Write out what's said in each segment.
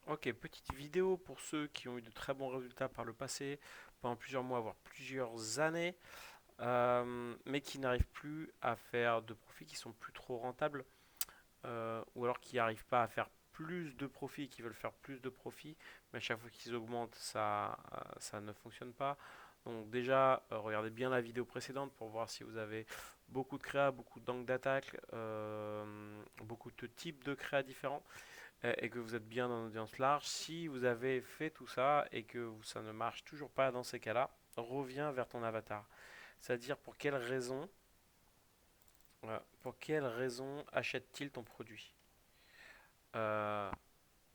Ok, petite vidéo pour ceux qui ont eu de très bons résultats par le passé, pendant plusieurs mois, voire plusieurs années, mais qui n'arrivent plus à faire de profits, qui sont plus trop rentables, ou alors qui n'arrivent pas à faire plus de profits, qui veulent faire plus de profits, mais à chaque fois qu'ils augmentent, ça ne fonctionne pas. Donc déjà, regardez bien la vidéo précédente pour voir si vous avez beaucoup de créas, beaucoup d'angles d'attaque, beaucoup de types de créas différents et que vous êtes bien dans une audience large. Si vous avez fait tout ça et que ça ne marche toujours pas dans ces cas-là, reviens vers ton avatar. C'est-à-dire pour quelle raison achète-t-il ton produit? Euh,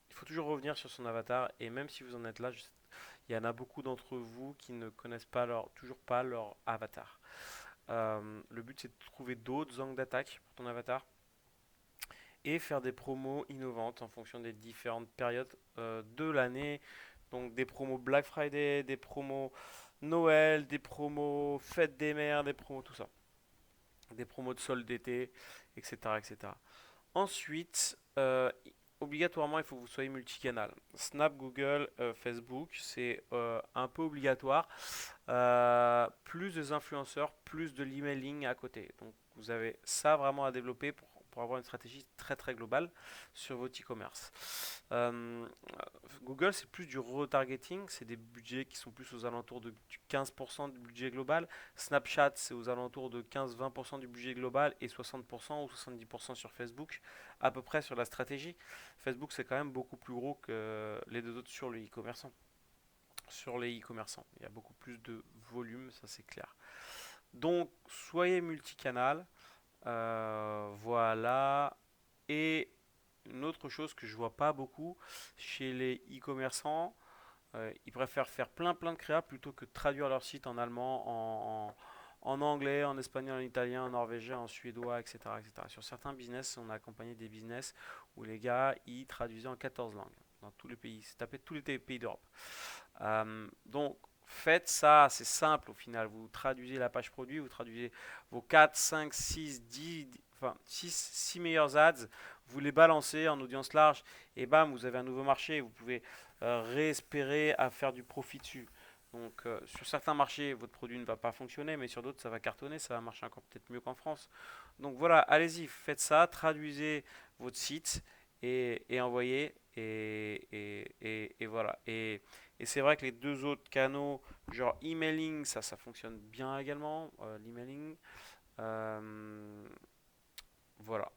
il faut toujours revenir sur son avatar et même si vous en êtes là, il y en a beaucoup d'entre vous qui ne connaissent pas toujours pas leur avatar. Le but c'est de trouver d'autres angles d'attaque pour ton avatar et faire des promos innovantes en fonction des différentes périodes de l'année. Donc des promos Black Friday, des promos Noël, des promos Fête des Mères, des promos tout ça. Des promos de solde d'été, etc., etc. Ensuite, obligatoirement, il faut que vous soyez multicanal. Snap, Google, Facebook, c'est un peu obligatoire. Plus de influenceurs, plus de l'emailing à côté. Donc, vous avez ça vraiment à développer pour avoir une stratégie très très globale sur votre e-commerce. Euh, Google, c'est plus du retargeting, c'est des budgets qui sont plus aux alentours de du 15% du budget global. Snapchat, c'est aux alentours de 15-20% du budget global et 60% ou 70% sur Facebook, à peu près sur la stratégie. Facebook, c'est quand même beaucoup plus gros que les deux autres sur le e-commerçant. Sur les e-commerçants, il y a beaucoup plus de volume, ça c'est clair. Donc, soyez multicanal, voilà. Et une autre chose que je vois pas beaucoup chez les e-commerçants, ils préfèrent faire plein de créas plutôt que de traduire leur site en allemand, en anglais, en espagnol, en italien, en norvégien, en suédois, etc., etc. Sur certains business, on a accompagné des business où les gars, ils traduisaient en 14 langues dans tous les pays. C'est tapé tous les pays d'Europe. Donc, faites ça, c'est simple au final. Vous traduisez la page produit, vous traduisez vos 4, 5, 6, 10, enfin 6 meilleurs ads, vous les balancez en audience large et bam, vous avez un nouveau marché. Vous pouvez réespérer à faire du profit dessus. Donc, sur certains marchés, votre produit ne va pas fonctionner, mais sur d'autres, ça va cartonner, ça va marcher encore peut-être mieux qu'en France. Donc voilà, allez-y, faites ça, traduisez votre site et envoyez. Et voilà. Et c'est vrai que les deux autres canaux, genre emailing, ça fonctionne bien également, l'emailing. Euh, voilà.